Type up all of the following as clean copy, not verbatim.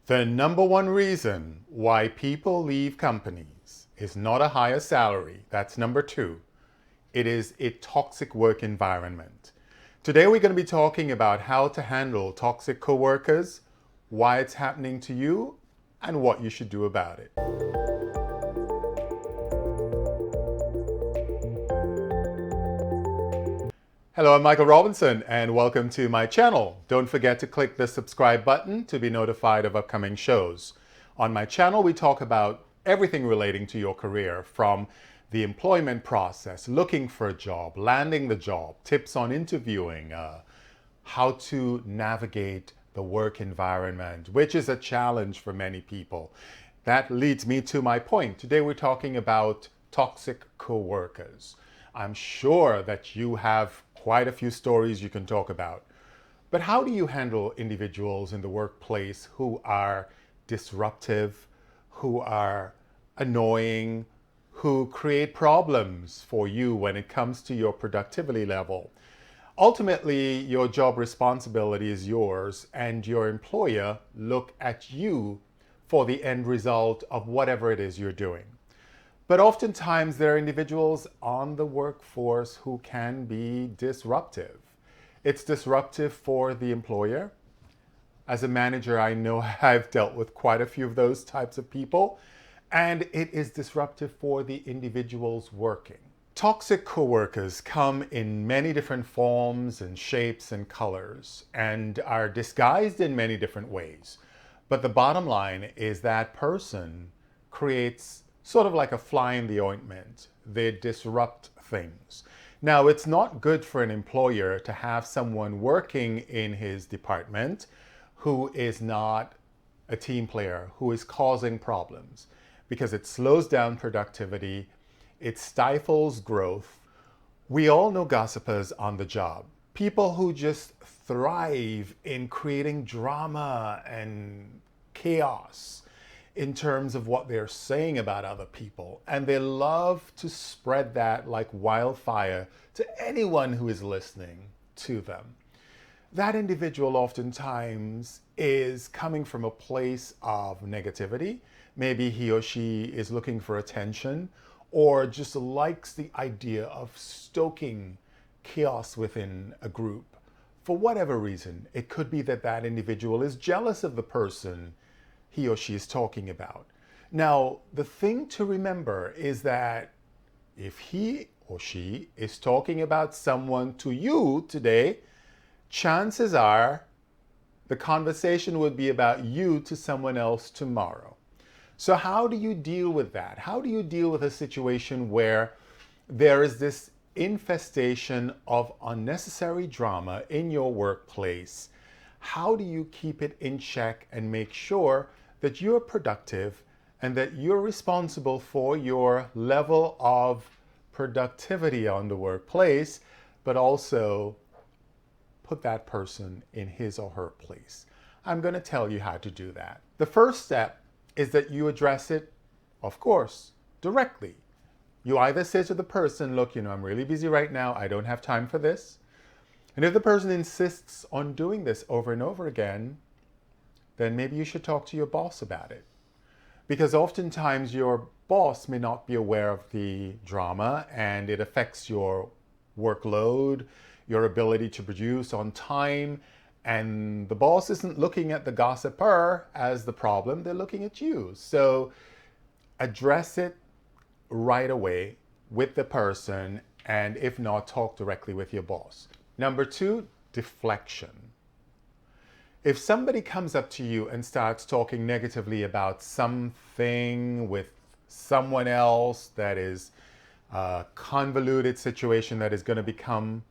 The number one reason why people leave companies is not a higher salary. That's number two. It is a toxic work environment. Today we're going to be talking about how to handle toxic coworkers, why it's happening to you, and what you should do about it. Hello, I'm Michael Robinson and welcome to my channel. Don't forget to click the subscribe button to be notified of upcoming shows. On my channel, we talk about everything relating to your career, from the employment process, looking for a job, landing the job, tips on interviewing, how to navigate the work environment, which is a challenge for many people. That leads me to my point. Today we're talking about toxic coworkers. I'm sure that you have quite a few stories you can talk about. But how do you handle individuals in the workplace who are disruptive, who are annoying, who create problems for you when it comes to your productivity level? Ultimately, your job responsibility is yours, and your employer look at you for the end result of whatever it is you're doing. But oftentimes there are individuals on the workforce who can be disruptive. It's disruptive for the employer. As a manager, I know I've dealt with quite a few of those types of people, and it is disruptive for the individuals working. Toxic coworkers come in many different forms and shapes and colors and are disguised in many different ways. But the bottom line is that person creates sort of like a fly in the ointment. They disrupt things. Now, it's not good for an employer to have someone working in his department who is not a team player, who is causing problems, because it slows down productivity, it stifles growth. We all know gossipers on the job, people who just thrive in creating drama and chaos in terms of what they're saying about other people. And they love to spread that like wildfire to anyone who is listening to them. That individual oftentimes is coming from a place of negativity. Maybe he or she is looking for attention, or just likes the idea of stoking chaos within a group. For whatever reason, it could be that that individual is jealous of the person he or she is talking about. Now, the thing to remember is that if he or she is talking about someone to you today, chances are the conversation would be about you to someone else tomorrow. So how do you deal with that? How do you deal with a situation where there is this infestation of unnecessary drama in your workplace? How do you keep it in check and make sure that you're productive and that you're responsible for your level of productivity on the workplace, but also put that person in his or her place? I'm going to tell you how to do that. The first step is that you address it, of course, directly. You either say to the person, look, I'm really busy right now. I don't have time for this. And if the person insists on doing this over and over again, then maybe you should talk to your boss about it. Because oftentimes your boss may not be aware of the drama, and it affects your workload, your ability to produce on time, and the boss isn't looking at the gossiper as the problem, they're looking at you. So address it right away with the person, and if not, talk directly with your boss. Number two, deflection. If somebody comes up to you and starts talking negatively about something with someone else, that is a convoluted situation that is going to become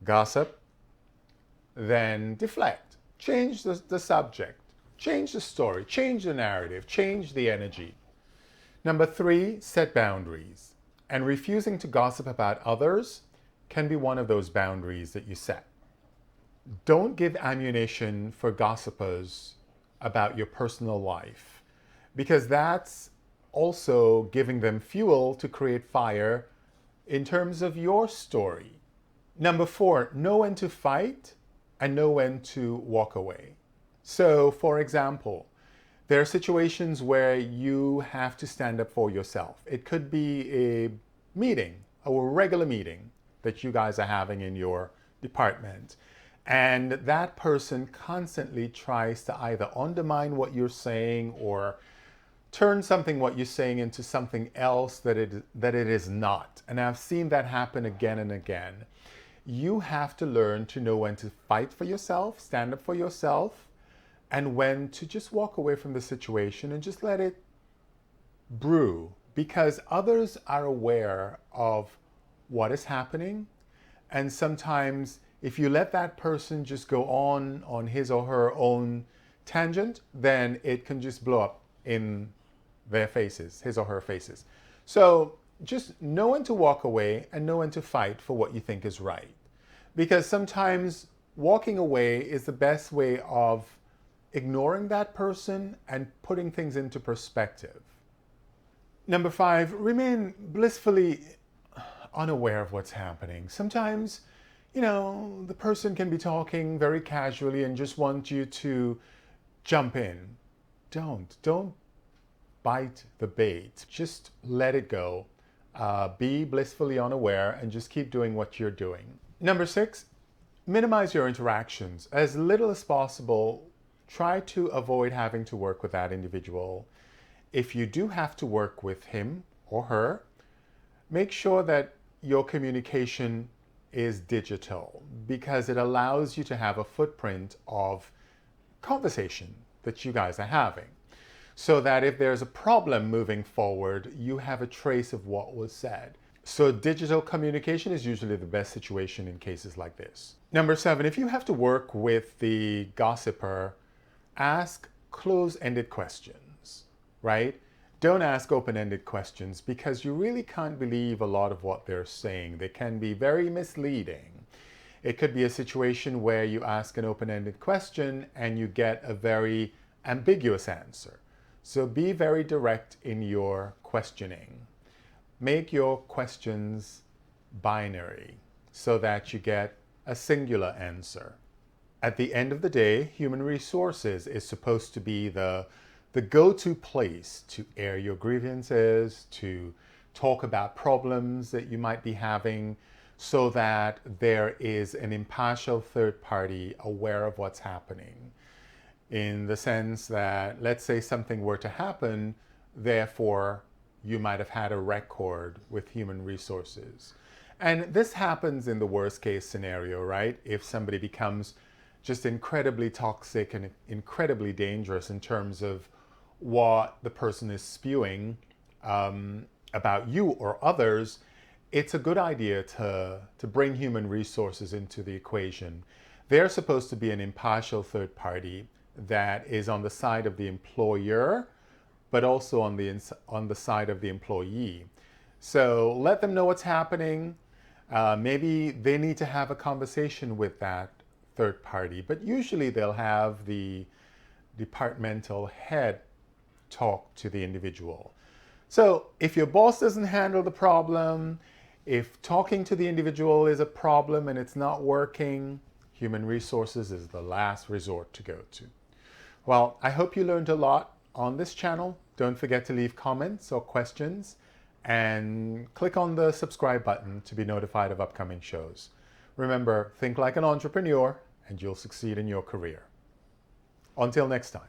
gossip, then deflect. Change the subject, change the story, change the narrative, change the energy. Number three, set boundaries. And refusing to gossip about others can be one of those boundaries that you set. Don't give ammunition for gossipers about your personal life, because that's also giving them fuel to create fire in terms of your story. Number four, know when to fight and know when to walk away. So, for example, there are situations where you have to stand up for yourself. It could be a meeting, a regular meeting that you guys are having in your department. And that person constantly tries to either undermine what you're saying or turn something what you're saying into something else that it is not. And I've seen that happen again and again. You have to learn to know when to fight for yourself, stand up for yourself, and when to just walk away from the situation and just let it brew, because others are aware of what is happening. And sometimes if you let that person just go on his or her own tangent, then it can just blow up in their faces, his or her faces. So just know when to walk away and know when to fight for what you think is right. Because sometimes walking away is the best way of ignoring that person and putting things into perspective. Number 5, remain blissfully unaware of what's happening. Sometimes, the person can be talking very casually and just want you to jump in. Don't bite the bait. Just let it go. Be blissfully unaware and just keep doing what you're doing. Number 6, minimize your interactions. As little as possible, try to avoid having to work with that individual. If you do have to work with him or her, make sure that your communication is digital, because it allows you to have a footprint of conversation that you guys are having, so that if there's a problem moving forward, you have a trace of what was said. So digital communication is usually the best situation in cases like this. Number 7, if you have to work with the gossiper, ask close-ended questions, right? Don't ask open-ended questions, because you really can't believe a lot of what they're saying. They can be very misleading. It could be a situation where you ask an open-ended question and you get a very ambiguous answer. So be very direct in your questioning. Make your questions binary so that you get a singular answer. At the end of the day, human resources is supposed to be the go-to place to air your grievances, to talk about problems that you might be having, so that there is an impartial third party aware of what's happening. In the sense that, let's say something were to happen, therefore you might have had a record with human resources. And this happens in the worst case scenario, right? If somebody becomes just incredibly toxic and incredibly dangerous in terms of what the person is spewing about you or others, it's a good idea to bring human resources into the equation. They're supposed to be an impartial third party that is on the side of the employer, but also on the side of the employee. So let them know what's happening. Maybe they need to have a conversation with that third party, but usually they'll have the departmental head talk to the individual. So if your boss doesn't handle the problem, if talking to the individual is a problem and it's not working, human resources is the last resort to go to. Well, I hope you learned a lot on this channel. Don't forget to leave comments or questions and click on the subscribe button to be notified of upcoming shows. Remember, think like an entrepreneur and you'll succeed in your career. Until next time.